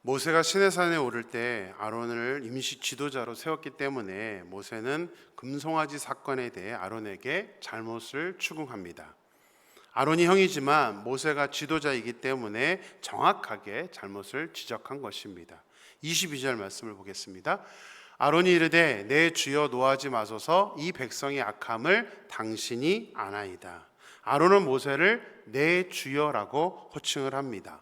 모세가 시내산에 오를 때 아론을 임시 지도자로 세웠기 때문에 모세는 금송아지 사건에 대해 아론에게 잘못을 추궁합니다. 아론이 형이지만 모세가 지도자이기 때문에 정확하게 잘못을 지적한 것입니다. 22절 말씀을 보겠습니다. 아론이 이르되 내 주여 노하지 마소서, 이 백성의 악함을 당신이 아나이다. 아론은 모세를 내 주여라고 호칭을 합니다.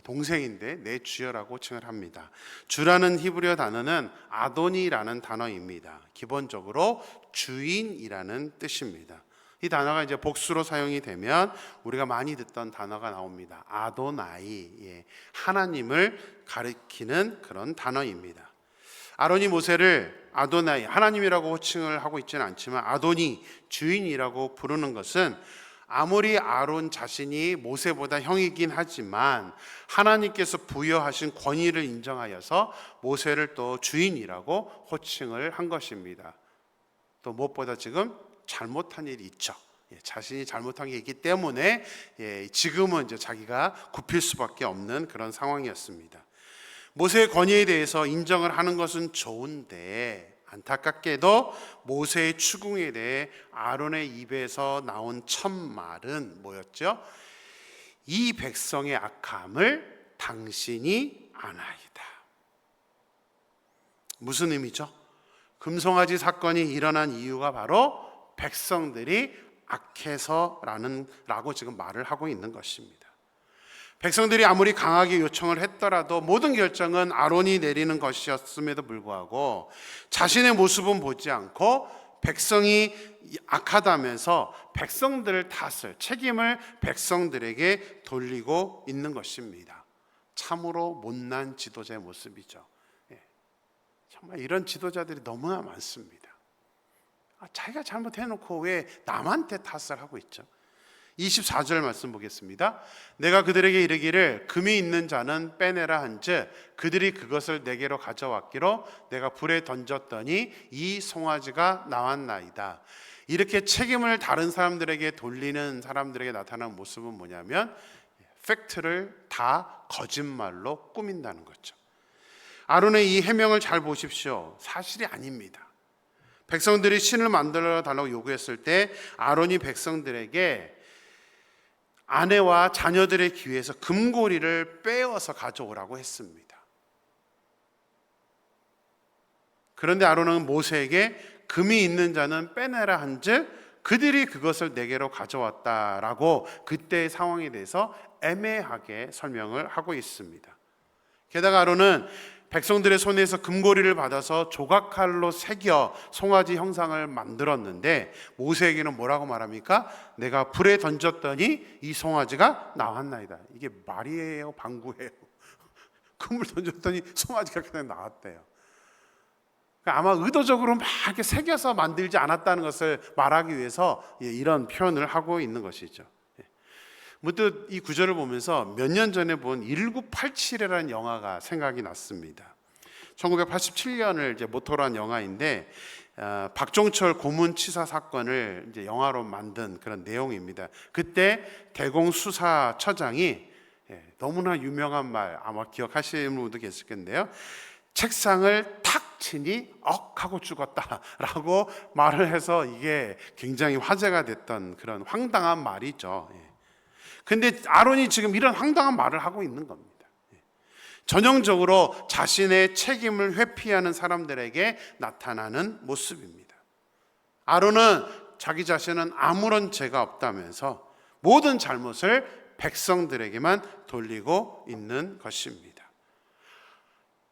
동생인데 내 주여라고 호칭을 합니다. 주라는 히브리어 단어는 아도니라는 단어입니다. 기본적으로 주인이라는 뜻입니다. 이 단어가 이제 복수로 사용이 되면 우리가 많이 듣던 단어가 나옵니다. 아도나이, 하나님을 가리키는 그런 단어입니다. 아론이 모세를 아도나이, 하나님이라고 호칭을 하고 있지는 않지만 아도니, 주인이라고 부르는 것은 아무리 아론 자신이 모세보다 형이긴 하지만 하나님께서 부여하신 권위를 인정하여서 모세를 또 주인이라고 호칭을 한 것입니다. 또 무엇보다 지금 잘못한 일이 있죠. 자신이 잘못한 게 있기 때문에 지금은 이제 자기가 굽힐 수밖에 없는 그런 상황이었습니다. 모세의 권위에 대해서 인정을 하는 것은 좋은데 안타깝게도 모세의 추궁에 대해 아론의 입에서 나온 첫 말은 뭐였죠? 이 백성의 악함을 당신이 아나이다. 무슨 의미죠? 금송아지 사건이 일어난 이유가 바로 백성들이 악해서라고 지금 말을 하고 있는 것입니다. 백성들이 아무리 강하게 요청을 했더라도 모든 결정은 아론이 내리는 것이었음에도 불구하고 자신의 모습은 보지 않고 백성이 악하다면서 백성들 탓을, 책임을 백성들에게 돌리고 있는 것입니다. 참으로 못난 지도자의 모습이죠. 정말 이런 지도자들이 너무나 많습니다. 자기가 잘못해놓고 왜 남한테 탓을 하고 있죠? 24절 말씀 보겠습니다. 내가 그들에게 이르기를 금이 있는 자는 빼내라 한즉 그들이 그것을 내게로 가져왔기로 내가 불에 던졌더니 이 송아지가 나왔나이다. 이렇게 책임을 다른 사람들에게 돌리는 사람들에게 나타나는 모습은 뭐냐면 팩트를 다 거짓말로 꾸민다는 거죠. 아론의 이 해명을 잘 보십시오. 사실이 아닙니다. 백성들이 신을 만들어 달라고 요구했을 때 아론이 백성들에게 아내와 자녀들의 기회에서 금고리를 빼어서 가져오라고 했습니다. 그런데 아론은 모세에게 금이 있는 자는 빼내라 한즉 그들이 그것을 내게로 가져왔다라고 그때의 상황에 대해서 애매하게 설명을 하고 있습니다. 게다가 아론은 백성들의 손에서 금고리를 받아서 조각칼로 새겨 송아지 형상을 만들었는데 모세에게는 뭐라고 말합니까? 내가 불에 던졌더니 이 송아지가 나왔나이다. 이게 말이에요, 방구예요? 금을 던졌더니 송아지가 그냥 나왔대요. 그러니까 아마 의도적으로 막 이렇게 새겨서 만들지 않았다는 것을 말하기 위해서 이런 표현을 하고 있는 것이죠. 문득 이 구절을 보면서 몇 년 전에 본 1987이라는 영화가 생각이 났습니다. 1987년을 이제 모토로 한 영화인데 박종철 고문치사 사건을 이제 영화로 만든 그런 내용입니다. 그때 대공수사처장이 너무나 유명한 말, 아마 기억하시는 분도 계실 텐데요. 책상을 탁 치니 억 하고 죽었다라고 말을 해서 이게 굉장히 화제가 됐던 그런 황당한 말이죠. 근데 아론이 지금 이런 황당한 말을 하고 있는 겁니다. 전형적으로 자신의 책임을 회피하는 사람들에게 나타나는 모습입니다. 아론은 자기 자신은 아무런 죄가 없다면서 모든 잘못을 백성들에게만 돌리고 있는 것입니다.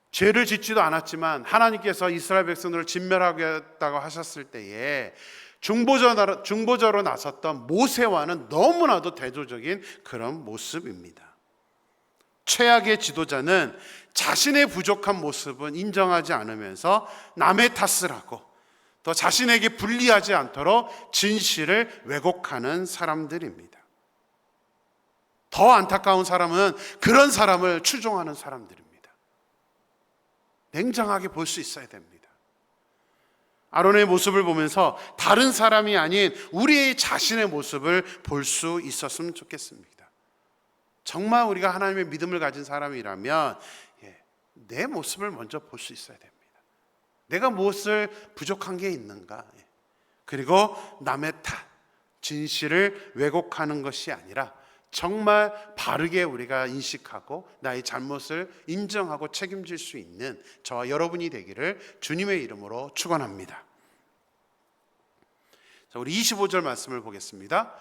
죄를 짓지도 않았지만 하나님께서 이스라엘 백성들을 진멸하겠다고 하셨을 때에 중보자로 나섰던 모세와는 너무나도 대조적인 그런 모습입니다. 최악의 지도자는 자신의 부족한 모습은 인정하지 않으면서 남의 탓을 하고 또 자신에게 불리하지 않도록 진실을 왜곡하는 사람들입니다. 더 안타까운 사람은 그런 사람을 추종하는 사람들입니다. 냉정하게 볼 수 있어야 됩니다. 아론의 모습을 보면서 다른 사람이 아닌 우리의 자신의 모습을 볼 수 있었으면 좋겠습니다. 정말 우리가 하나님의 믿음을 가진 사람이라면 내 모습을 먼저 볼 수 있어야 됩니다. 내가 무엇을 부족한 게 있는가? 그리고 남의 탓, 진실을 왜곡하는 것이 아니라 정말 바르게 우리가 인식하고 나의 잘못을 인정하고 책임질 수 있는 저와 여러분이 되기를 주님의 이름으로 축원합니다. 자, 우리 25절 말씀을 보겠습니다.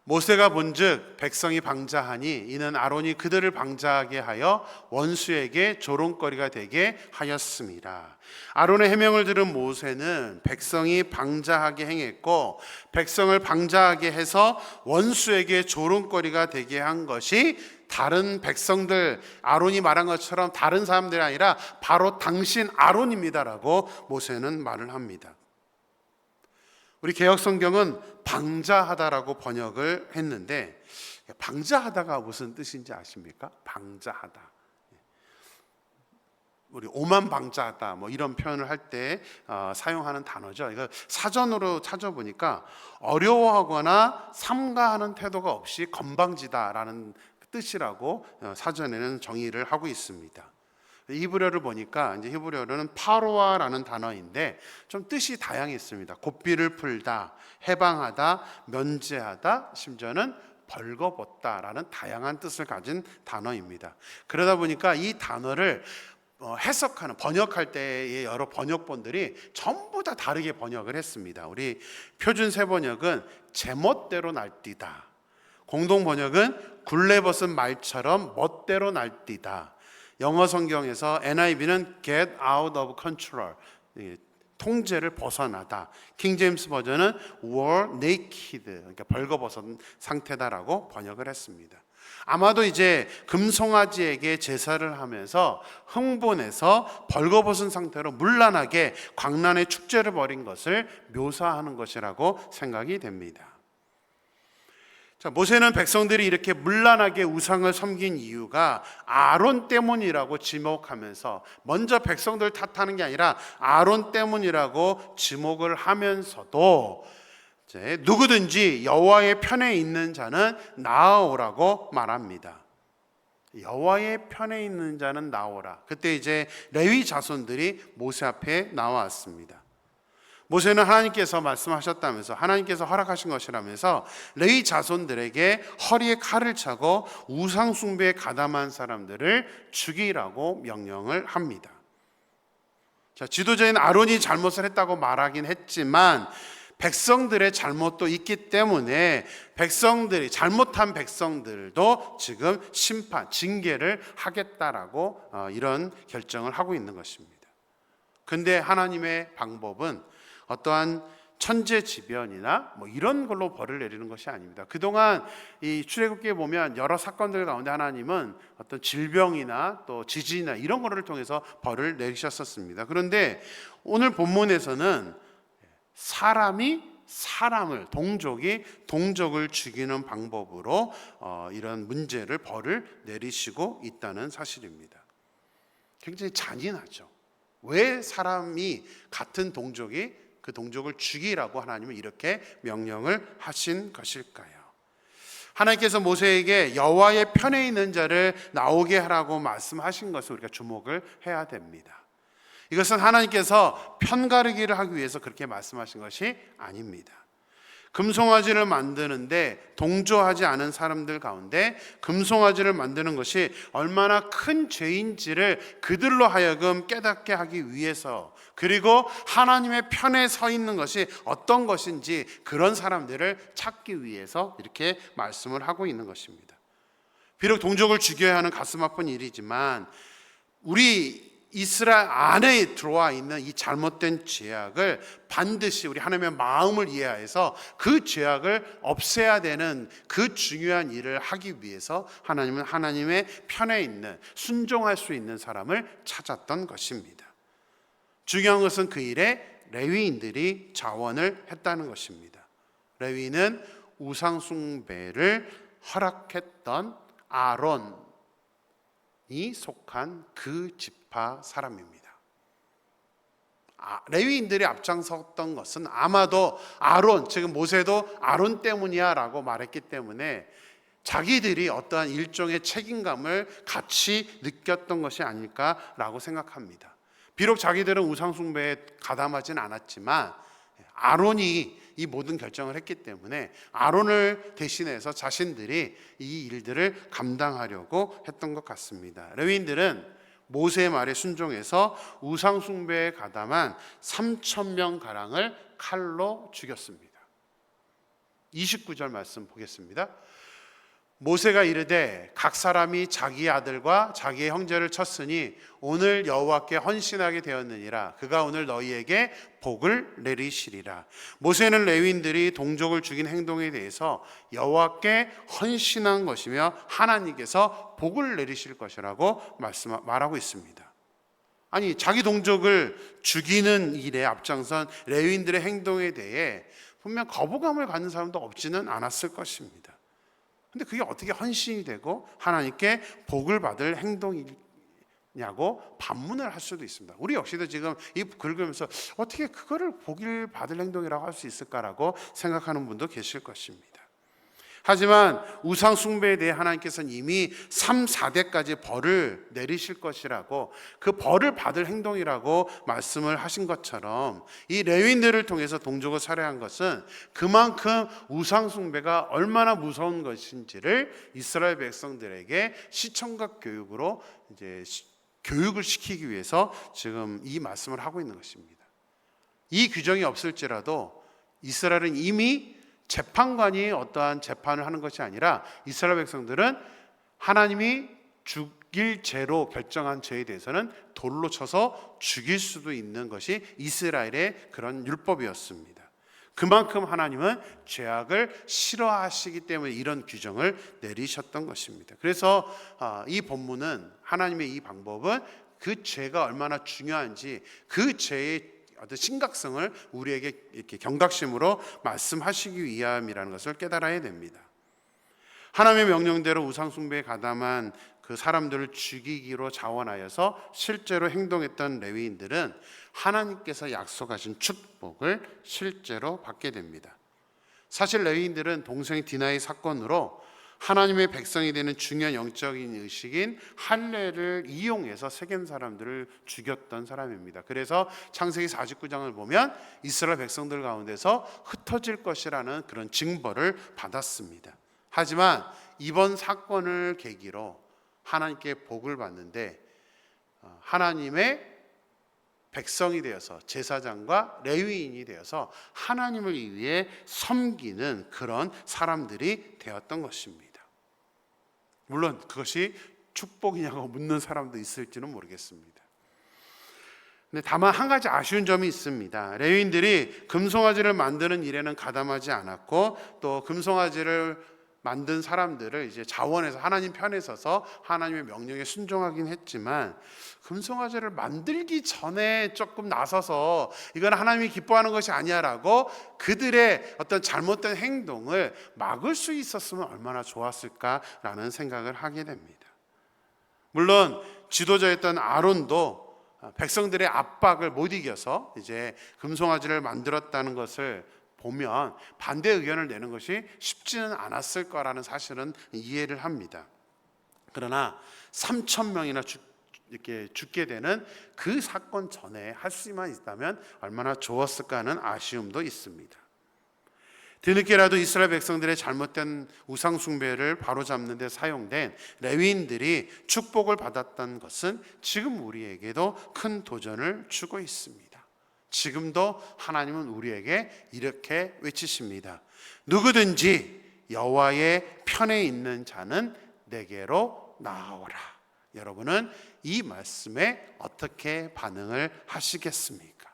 모세가 본즉 백성이 방자하니 이는 아론이 그들을 방자하게 하여 원수에게 조롱거리가 되게 하였습니다. 아론의 해명을 들은 모세는 백성이 방자하게 행했고 백성을 방자하게 해서 원수에게 조롱거리가 되게 한 것이 다른 백성들, 아론이 말한 것처럼 다른 사람들이 아니라 바로 당신 아론입니다라고 모세는 말을 합니다. 우리 개역성경은 방자하다라고 번역을 했는데 방자하다가 무슨 뜻인지 아십니까? 방자하다. 우리 오만방자하다 뭐 이런 표현을 할 때 사용하는 단어죠. 이거 사전으로 찾아보니까 어려워하거나 삼가하는 태도가 없이 건방지다라는 뜻이라고 사전에는 정의를 하고 있습니다. 히브리어를 보니까 이제 히브리어로는 파로아라는 단어인데 좀 뜻이 다양했습니다. 고삐를 풀다, 해방하다, 면제하다, 심지어는 벌거벗다라는 다양한 뜻을 가진 단어입니다. 그러다 보니까 이 단어를 해석하는 번역할 때의 여러 번역본들이 전부 다 다르게 번역을 했습니다. 우리 표준 세번역은 제멋대로 날뛰다, 공동 번역은 굴레벗은 말처럼 멋대로 날뛰다, 영어 성경에서 NIV는 get out of control, 통제를 벗어나다. 킹 제임스 버전은 were naked, 그러니까 벌거벗은 상태다라고 번역을 했습니다. 아마도 이제 금송아지에게 제사를 하면서 흥분해서 벌거벗은 상태로 문란하게 광란의 축제를 벌인 것을 묘사하는 것이라고 생각이 됩니다. 자, 모세는 백성들이 이렇게 문란하게 우상을 섬긴 이유가 아론 때문이라고 지목하면서, 먼저 백성들 탓하는 게 아니라 아론 때문이라고 지목을 하면서도 이제 누구든지 여호와의 편에 있는 자는 나아오라고 말합니다. 여호와의 편에 있는 자는 나오라. 그때 이제 레위 자손들이 모세 앞에 나왔습니다. 모세는 하나님께서 말씀하셨다면서, 하나님께서 허락하신 것이라면서 레위 자손들에게 허리에 칼을 차고 우상 숭배에 가담한 사람들을 죽이라고 명령을 합니다. 자, 지도자인 아론이 잘못을 했다고 말하긴 했지만 백성들의 잘못도 있기 때문에 백성들이, 잘못한 백성들도 지금 심판, 징계를 하겠다라고 이런 결정을 하고 있는 것입니다. 근데 하나님의 방법은 어떠한 천재지변이나 뭐 이런 걸로 벌을 내리는 것이 아닙니다. 그동안 이 출애굽기에 보면 여러 사건들 가운데 하나님은 어떤 질병이나 또 지진이나 이런 거를 통해서 벌을 내리셨었습니다. 그런데 오늘 본문에서는 사람이 사람을, 동족이 동족을 죽이는 방법으로 이런 문제를, 벌을 내리시고 있다는 사실입니다. 굉장히 잔인하죠. 왜 사람이, 같은 동족이 그 동족을 죽이라고 하나님은 이렇게 명령을 하신 것일까요? 하나님께서 모세에게 여호와의 편에 있는 자를 나오게 하라고 말씀하신 것을 우리가 주목을 해야 됩니다. 이것은 하나님께서 편가르기를 하기 위해서 그렇게 말씀하신 것이 아닙니다. 금송아지를 만드는데 동조하지 않은 사람들 가운데 금송아지를 만드는 것이 얼마나 큰 죄인지를 그들로 하여금 깨닫게 하기 위해서, 그리고 하나님의 편에 서 있는 것이 어떤 것인지 그런 사람들을 찾기 위해서 이렇게 말씀을 하고 있는 것입니다. 비록 동족을 죽여야 하는 가슴 아픈 일이지만 우리 이스라엘 안에 들어와 있는 이 잘못된 죄악을 반드시 우리 하나님의 마음을 이해해서 그 죄악을 없애야 되는 그 중요한 일을 하기 위해서 하나님은 하나님의 편에 있는, 순종할 수 있는 사람을 찾았던 것입니다. 중요한 것은 그 일에 레위인들이 자원을 했다는 것입니다. 레위는 우상 숭배를 허락했던 아론이 속한 그 지파 사람입니다. 레위인들이 앞장섰던 것은 아마도 아론, 지금 모세도 아론 때문이야 라고 말했기 때문에 자기들이 어떠한 일종의 책임감을 같이 느꼈던 것이 아닐까라고 생각합니다. 비록 자기들은 우상숭배에 가담하지는 않았지만 아론이 이 모든 결정을 했기 때문에 아론을 대신해서 자신들이 이 일들을 감당하려고 했던 것 같습니다. 레위인들은 모세의 말에 순종해서 우상숭배에 가담한 3,000명 가량을 칼로 죽였습니다. 29절 말씀 보겠습니다. 모세가 이르되 각 사람이 자기 아들과 자기의 형제를 쳤으니 오늘 여호와께 헌신하게 되었느니라. 그가 오늘 너희에게 복을 내리시리라. 모세는 레위인들이 동족을 죽인 행동에 대해서 여호와께 헌신한 것이며 하나님께서 복을 내리실 것이라고 말하고 있습니다. 아니, 자기 동족을 죽이는 일에 앞장선 레위인들의 행동에 대해 분명 거부감을 갖는 사람도 없지는 않았을 것입니다. 근데 그게 어떻게 헌신이 되고 하나님께 복을 받을 행동이냐고 반문을 할 수도 있습니다. 우리 역시도 지금 이 글을 읽으면서 어떻게 그거를 복을 받을 행동이라고 할 수 있을까라고 생각하는 분도 계실 것입니다. 하지만 우상 숭배에 대해 하나님께서는 이미 3, 4대까지 벌을 내리실 것이라고, 그 벌을 받을 행동이라고 말씀을 하신 것처럼 이 레위인들을 통해서 동족을 살해한 것은 그만큼 우상 숭배가 얼마나 무서운 것인지를 이스라엘 백성들에게 시청각 교육으로 이제 교육을 시키기 위해서 지금 이 말씀을 하고 있는 것입니다. 이 규정이 없을지라도 이스라엘은 이미 재판관이 어떠한 재판을 하는 것이 아니라 이스라엘 백성들은 하나님이 죽일 죄로 결정한 죄에 대해서는 돌로 쳐서 죽일 수도 있는 것이 이스라엘의 그런 율법이었습니다. 그만큼 하나님은 죄악을 싫어하시기 때문에 이런 규정을 내리셨던 것입니다. 그래서 이 본문은, 하나님의 이 방법은 그 죄가 얼마나 중요한지, 그 죄의 어떤 심각성을 우리에게 이렇게 경각심으로 말씀하시기 위함이라는 것을 깨달아야 됩니다. 하나님의 명령대로 우상숭배에 가담한 그 사람들을 죽이기로 자원하여서 실제로 행동했던 레위인들은 하나님께서 약속하신 축복을 실제로 받게 됩니다. 사실 레위인들은 동생 디나의 사건으로 하나님의 백성이 되는 중요한 영적인 의식인 할례를 이용해서 세겜 사람들을 죽였던 사람입니다. 그래서 창세기 49장을 보면 이스라엘 백성들 가운데서 흩어질 것이라는 그런 징벌을 받았습니다. 하지만 이번 사건을 계기로 하나님께 복을 받는데 하나님의 백성이 되어서 제사장과 레위인이 되어서 하나님을 위해 섬기는 그런 사람들이 되었던 것입니다. 물론 그것이 축복이냐고 묻는 사람도 있을지는 모르겠습니다. 근데 다만 한 가지 아쉬운 점이 있습니다. 레위인들이 금송아지를 만드는 일에는 가담하지 않았고, 또 금송아지를 만든 사람들을 이제 자원해서 하나님 편에 서서 하나님의 명령에 순종하긴 했지만, 금송아지를 만들기 전에 조금 나서서 이건 하나님이 기뻐하는 것이 아니야라고 그들의 어떤 잘못된 행동을 막을 수 있었으면 얼마나 좋았을까라는 생각을 하게 됩니다. 물론 지도자였던 아론도 백성들의 압박을 못 이겨서 이제 금송아지를 만들었다는 것을 보면 반대 의견을 내는 것이 쉽지는 않았을 거라는 사실은 이해를 합니다. 그러나 3,000명이나 이렇게 죽게 되는 그 사건 전에 할 수만 있다면 얼마나 좋았을까 하는 아쉬움도 있습니다. 뒤늦게라도 이스라엘 백성들의 잘못된 우상 숭배를 바로잡는 데 사용된 레위인들이 축복을 받았던 것은 지금 우리에게도 큰 도전을 주고 있습니다. 지금도 하나님은 우리에게 이렇게 외치십니다. 누구든지 여호와의 편에 있는 자는 내게로 나아오라. 여러분은 이 말씀에 어떻게 반응을 하시겠습니까?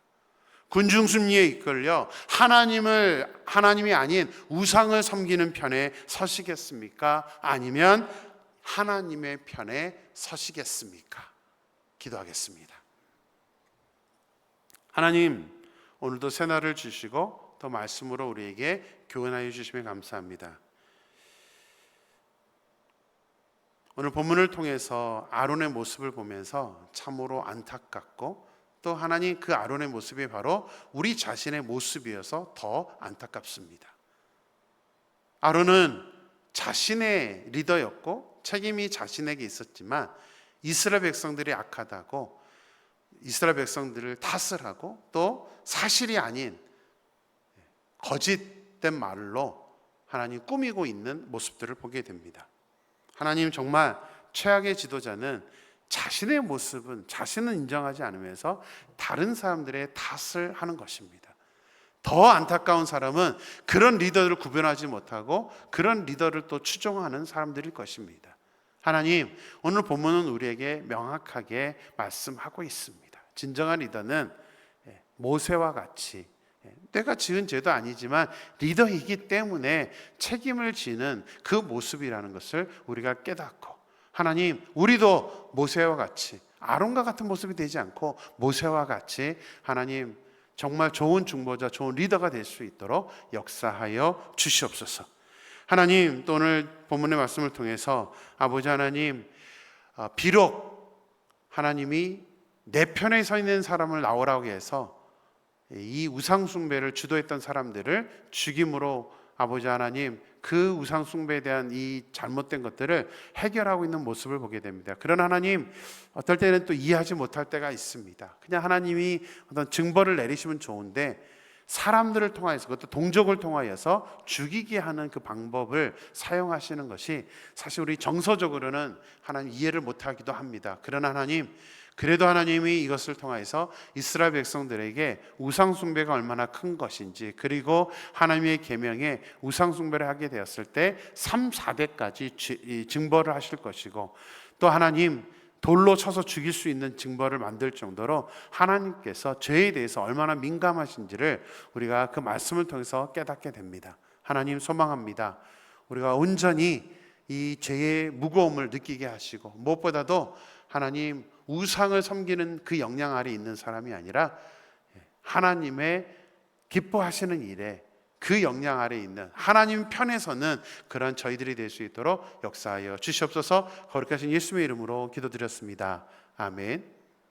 군중심리에 이끌려 하나님이 아닌 우상을 섬기는 편에 서시겠습니까? 아니면 하나님의 편에 서시겠습니까? 기도하겠습니다. 하나님, 오늘도 새날을 주시고 또 말씀으로 우리에게 교훈하여 주시면 감사합니다. 오늘 본문을 통해서 아론의 모습을 보면서 참으로 안타깝고, 또 하나님, 그 아론의 모습이 바로 우리 자신의 모습이어서 더 안타깝습니다. 아론은 자신의 리더였고 책임이 자신에게 있었지만 이스라엘 백성들이 악하다고 이스라엘 백성들을 탓을 하고 또 사실이 아닌 거짓된 말로 하나님 꾸미고 있는 모습들을 보게 됩니다. 하나님 정말 최악의 지도자는 자신의 모습은 자신은 인정하지 않으면서 다른 사람들의 탓을 하는 것입니다. 더 안타까운 사람은 그런 리더를 구별하지 못하고 그런 리더를 또 추종하는 사람들일 것입니다. 하나님, 오늘 본문은 우리에게 명확하게 말씀하고 있습니다. 진정한 리더는 모세와 같이 내가 지은 죄도 아니지만 리더이기 때문에 책임을 지는 그 모습이라는 것을 우리가 깨닫고, 하나님, 우리도 모세와 같이 아론과 같은 모습이 되지 않고 모세와 같이 하나님 정말 좋은 중보자, 좋은 리더가 될 수 있도록 역사하여 주시옵소서. 하나님, 또 오늘 본문의 말씀을 통해서 아버지 하나님, 비록 하나님이 내 편에 서 있는 사람을 나오라고 해서 이 우상 숭배를 주도했던 사람들을 죽임으로 아버지 하나님 그 우상 숭배에 대한 이 잘못된 것들을 해결하고 있는 모습을 보게 됩니다. 그러나 하나님, 어떨 때는 또 이해하지 못할 때가 있습니다. 그냥 하나님이 어떤 징벌을 내리시면 좋은데 사람들을 통하여서, 그것도 동족을 통하여서 죽이게 하는 그 방법을 사용하시는 것이 사실 우리 정서적으로는 하나님 이해를 못하기도 합니다. 그러나 하나님, 그래도 하나님이 이것을 통해서 이스라엘 백성들에게 우상 숭배가 얼마나 큰 것인지, 그리고 하나님의 계명에 우상 숭배를 하게 되었을 때 3, 4대까지 징벌을 하실 것이고, 또 하나님 돌로 쳐서 죽일 수 있는 징벌을 만들 정도로 하나님께서 죄에 대해서 얼마나 민감하신지를 우리가 그 말씀을 통해서 깨닫게 됩니다. 하나님, 소망합니다. 우리가 온전히 이 죄의 무거움을 느끼게 하시고, 무엇보다도 하나님 우상을 섬기는 그 영향 아래 있는 사람이 아니라 하나님의 기뻐하시는 일에 그 영향 아래 있는 하나님 편에서는 그런 저희들이 될 수 있도록 역사하여 주시옵소서. 거룩하신 예수님의 이름으로 기도드렸습니다. 아멘.